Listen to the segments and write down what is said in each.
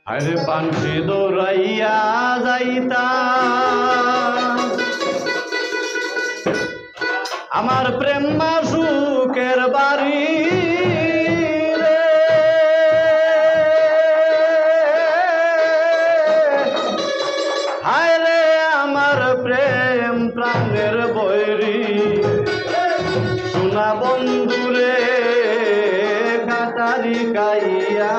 আরে পানসি দৌড়াইয়া যাইতা আমার প্রেম মাসুকের বাড়ি রে। হায় রে আমার প্রেম প্রাণের বৈরি সোনা বন্ধুরে কাটারি গাইয়া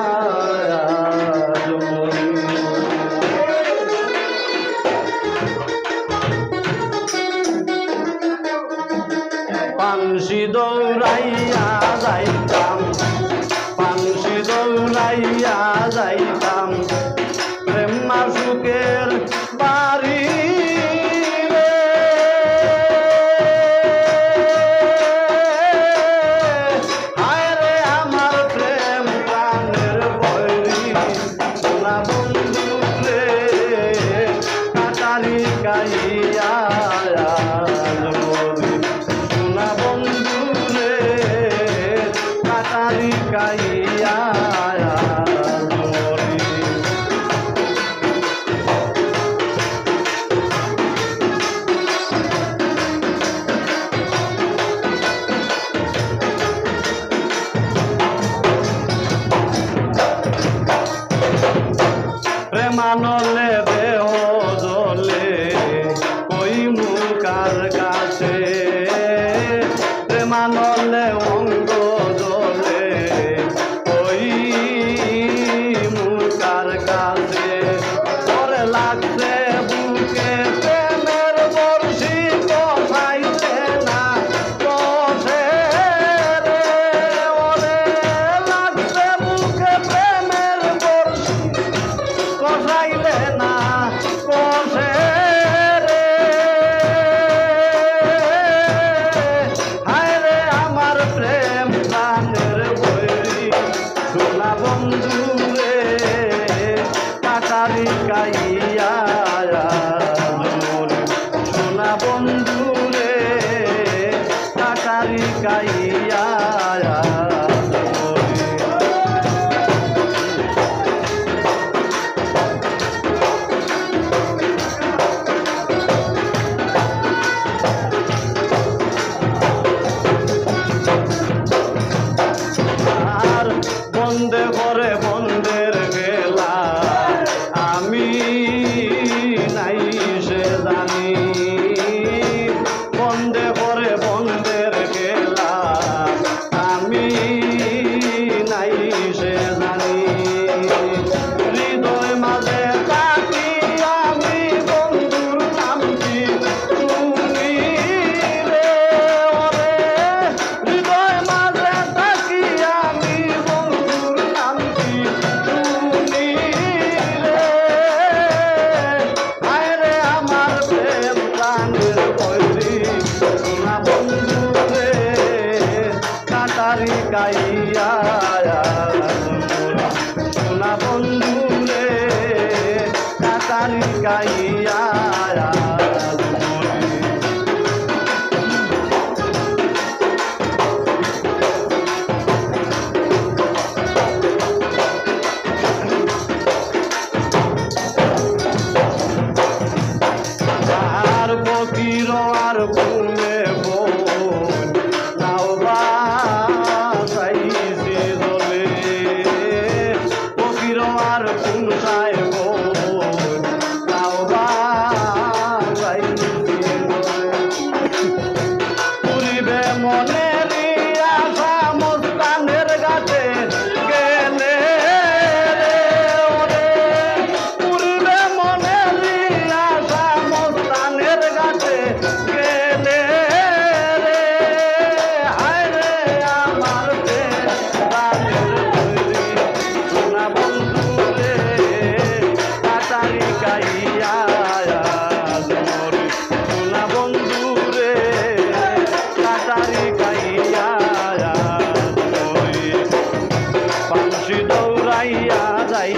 পানসি দৌড়াইয়া যাইতাম, পানসি দৌড়াইয়া যাইতাম প্রেম মাসুকের বাড়ি রে। হায় রে আমার প্রেম প্রাণের বৈরি সোনা বন্ধু রে কাটারি গাইয়া প্রেমানলে দেহ জলে কই মুখার কাছে, প্রেমানলে অঙ্গ জলে কই মুখার কাছে। পরে লাগছে বুকে প্রেমের বর্ষি কষাইছে না কষে রে। ওরে লাগছে বুকে প্রেমের বর্ষি কষাইলে না কষে রে। হায় রে আমার প্রেম প্রাণের বৈরি সোনা বন্ধু রে কাটারি গাইয়া সোনা বন্ধু রে কাটারি গাইয়া। বন্দে করে বন্দের গেলা আমি নাই সে জানি, বন্দে করে বন্দের গেলা আমি নাই সে জানি। হৃদয় মাঝে থাকি আমি বন্ধুর নামটি শুনি রে। ওরে হৃদয় মাঝে থাকি আমি গাইয়া সোনা বন্ধু রে কাটারি গাইয়া। আর ফকির আর ঘুমে বোন নাও বাসাইছে দলে, ফকির আর কুমসায় বোন নাও বাসাইছে দলে। পুরিবে মনের আশা মুস্তানের গাছে গেলে রে। ওরে পুরিবে মনের আশা মুস্তানের গাছে গেলে রে। হায় রে আমার প্রাণের বৈরি সোনা বন্ধু রে কাটারি গাইয়া সোনা বন্ধু রে কাটারি গাইয়া। পানসি দৌড়াইয়া যাই